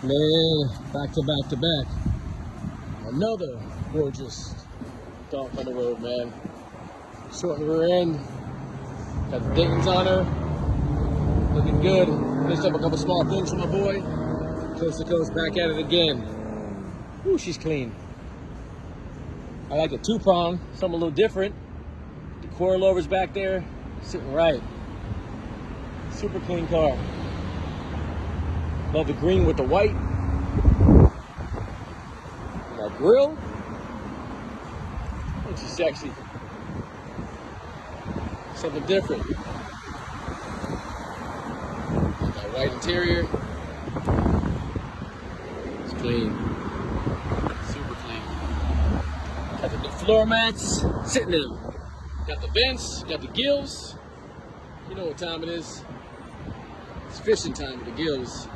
Man, back to back to back. Another gorgeous donk on the road, man. Short rear end. Got the Dayton's on her. Looking good. Finished up a couple small things for my boy. Coast to coast, back at it again. Ooh, she's clean. I like a two-prong, something a little different. The coilovers back there, sitting right. Super clean car. Love the green with the white. That grill. Oh, she's sexy. Something different. That white interior. It's clean. Super clean. Got the floor mats sitting in them. Got the vents, got the gills. You know what time it is. It's fishing time with the gills.